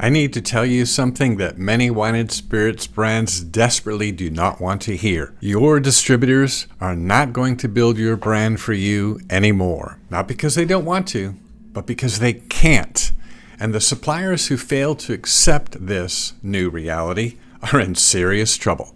I need to tell you something that many wine and spirits brands desperately do not want to hear. Your distributors are not going to build your brand for you anymore. Not because they don't want to, but because they can't. And the suppliers who fail to accept this new reality are in serious trouble.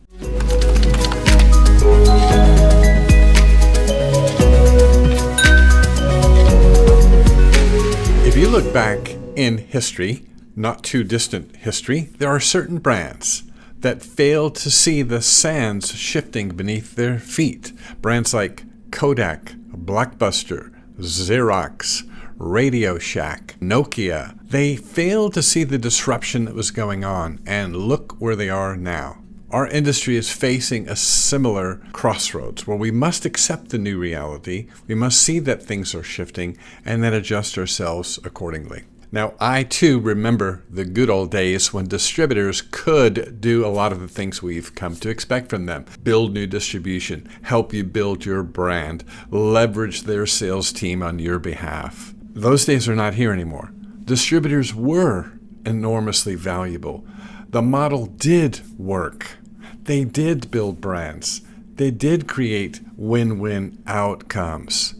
If you look back in history, not too distant history, there are certain brands that fail to see the sands shifting beneath their feet. Brands like Kodak, Blockbuster, Xerox, Radio Shack, Nokia. They failed to see the disruption that was going on, and look where they are now. Our industry is facing a similar crossroads where we must accept the new reality, we must see that things are shifting, and then adjust ourselves accordingly. Now, I too remember the good old days when distributors could do a lot of the things we've come to expect from them. Build new distribution, help you build your brand, leverage their sales team on your behalf. Those days are not here anymore. Distributors were enormously valuable. The model did work. They did build brands. They did create win-win outcomes.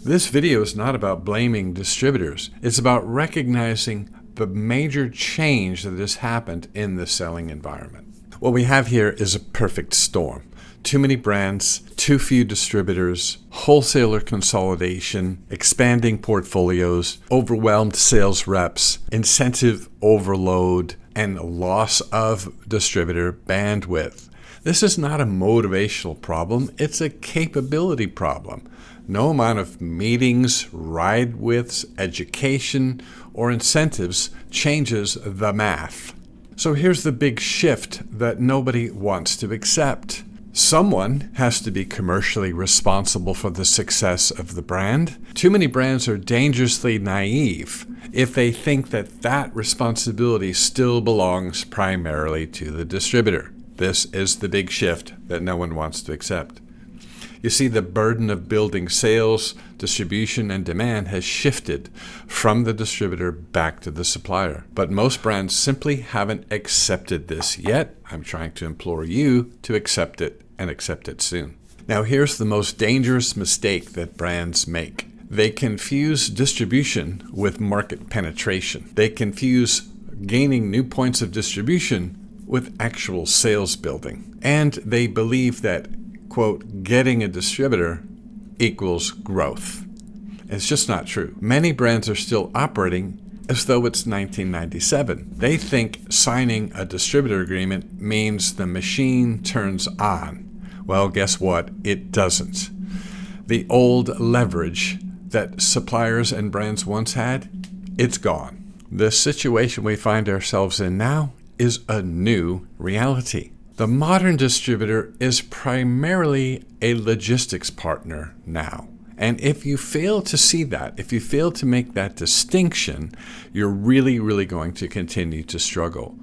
This video is not about blaming distributors. It's about recognizing the major change that has happened in the selling environment. What we have here is a perfect storm. Too many brands, too few distributors, wholesaler consolidation, expanding portfolios, overwhelmed sales reps, incentive overload, and loss of distributor bandwidth. This is not a motivational problem, it's a capability problem. No amount of meetings, ride-withs, education, or incentives changes the math. So here's the big shift that nobody wants to accept. Someone has to be commercially responsible for the success of the brand. Too many brands are dangerously naive if they think that that responsibility still belongs primarily to the distributor. This is the big shift that no one wants to accept. You see, the burden of building sales, distribution, and demand has shifted from the distributor back to the supplier. But most brands simply haven't accepted this yet. I'm trying to implore you to accept it and accept it soon. Now, here's the most dangerous mistake that brands make. They confuse distribution with market penetration. They confuse gaining new points of distribution with actual sales building. And they believe that, quote, getting a distributor equals growth. It's just not true. Many brands are still operating as though it's 1997. They think signing a distributor agreement means the machine turns on. Well, guess what? It doesn't. The old leverage that suppliers and brands once had, it's gone. The situation we find ourselves in now is a new reality. The modern distributor is primarily a logistics partner now. And if you fail to see that, if you fail to make that distinction, you're really going to continue to struggle.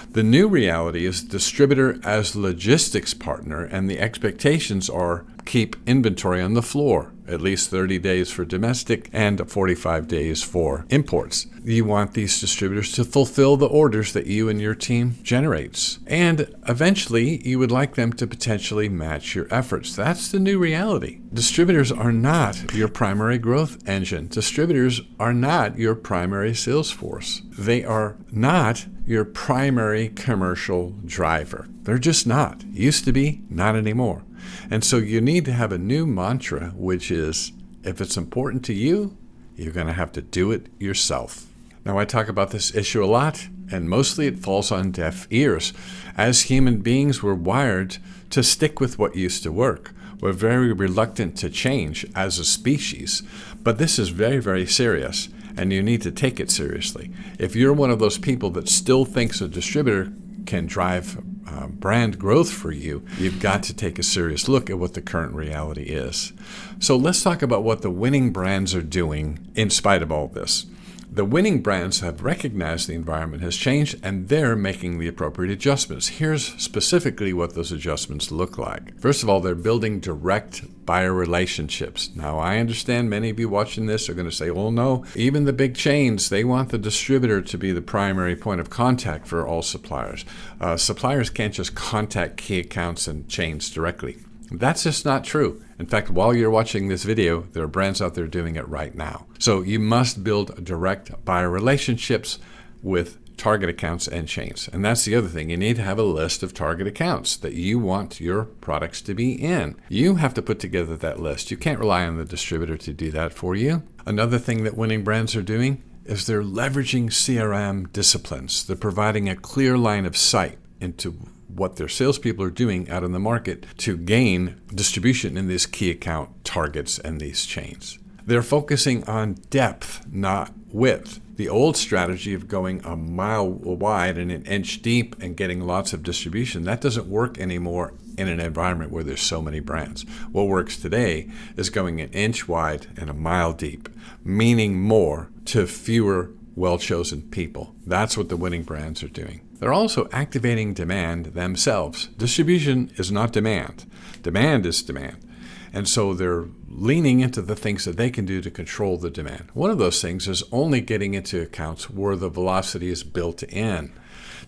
The new reality is distributor as logistics partner, and the expectations are keep inventory on the floor, at least 30 days for domestic and 45 days for imports. You want these distributors to fulfill the orders that you and your team generates. And eventually, you would like them to potentially match your efforts. That's the new reality. Distributors are not your primary growth engine. Distributors are not your primary sales force. They are not your primary commercial driver. They're just not. Used to be, not anymore. And so you need to have a new mantra, which is, if it's important to you, you're going to have to do it yourself. Now, I talk about this issue a lot, and mostly it falls on deaf ears. As human beings, we're wired to stick with what used to work. We're very reluctant to change as a species. But this is very serious, and you need to take it seriously. If you're one of those people that still thinks a distributor can drive brand growth for you, you've got to take a serious look at what the current reality is. So let's talk about what the winning brands are doing in spite of all this. The winning brands have recognized the environment has changed, and they're making the appropriate adjustments. Here's specifically what those adjustments look like. First of all, they're building direct buyer relationships. Now, I understand many of you watching this are going to say, well, no, even the big chains, they want the distributor to be the primary point of contact for all suppliers. Suppliers can't just contact key accounts and chains directly. That's just not true. In fact, while you're watching this video, there are brands out there doing it right now. So you must build direct buyer relationships with target accounts and chains. And that's the other thing. You need to have a list of target accounts that you want your products to be in. You have to put together that list. You can't rely on the distributor to do that for you. Another thing that winning brands are doing is they're leveraging CRM disciplines. They're providing a clear line of sight into what their salespeople are doing out in the market to gain distribution in these key account targets and these chains. They're focusing on depth, not width. The old strategy of going a mile wide and an inch deep and getting lots of distribution, that doesn't work anymore in an environment where there's so many brands. What works today is going an inch wide and a mile deep, meaning more to fewer well-chosen people. That's what the winning brands are doing. They're also activating demand themselves. Distribution is not demand. Demand is demand. And so they're leaning into the things that they can do to control the demand. One of those things is only getting into accounts where the velocity is built in.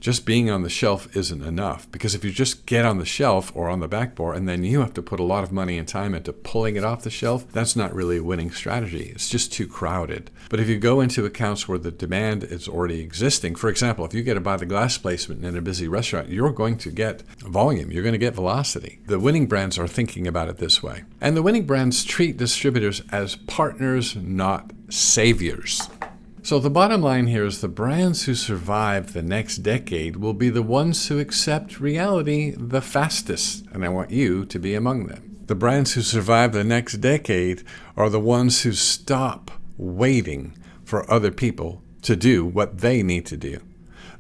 Just being on the shelf isn't enough, because if you just get on the shelf or on the back bar and then you have to put a lot of money and time into pulling it off the shelf, that's not really a winning strategy. It's just too crowded. But if you go into accounts where the demand is already existing, for example, if you get a by the glass placement in a busy restaurant, you're going to get volume. You're going to get velocity. The winning brands are thinking about it this way. And the winning brands treat distributors as partners, not saviors. So the bottom line here is the brands who survive the next decade will be the ones who accept reality the fastest, and I want you to be among them. The brands who survive the next decade are the ones who stop waiting for other people to do what they need to do.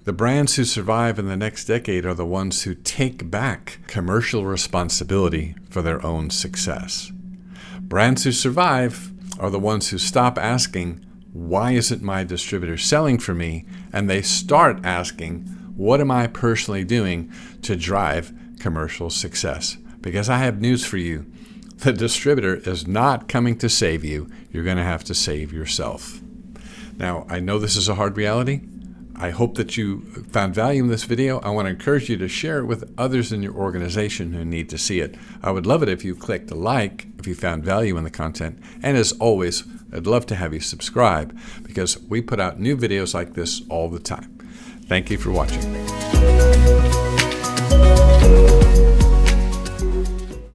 The brands who survive in the next decade are the ones who take back commercial responsibility for their own success. Brands who survive are the ones who stop asking, why isn't my distributor selling for me? And they start asking, what am I personally doing to drive commercial success? Because I have news for you. The distributor is not coming to save you. You're going to have to save yourself. Now, I know this is a hard reality. I hope that you found value in this video. I want to encourage you to share it with others in your organization who need to see it. I would love it if you clicked like if you found value in the content. And as always, I'd love to have you subscribe because we put out new videos like this all the time. Thank you for watching.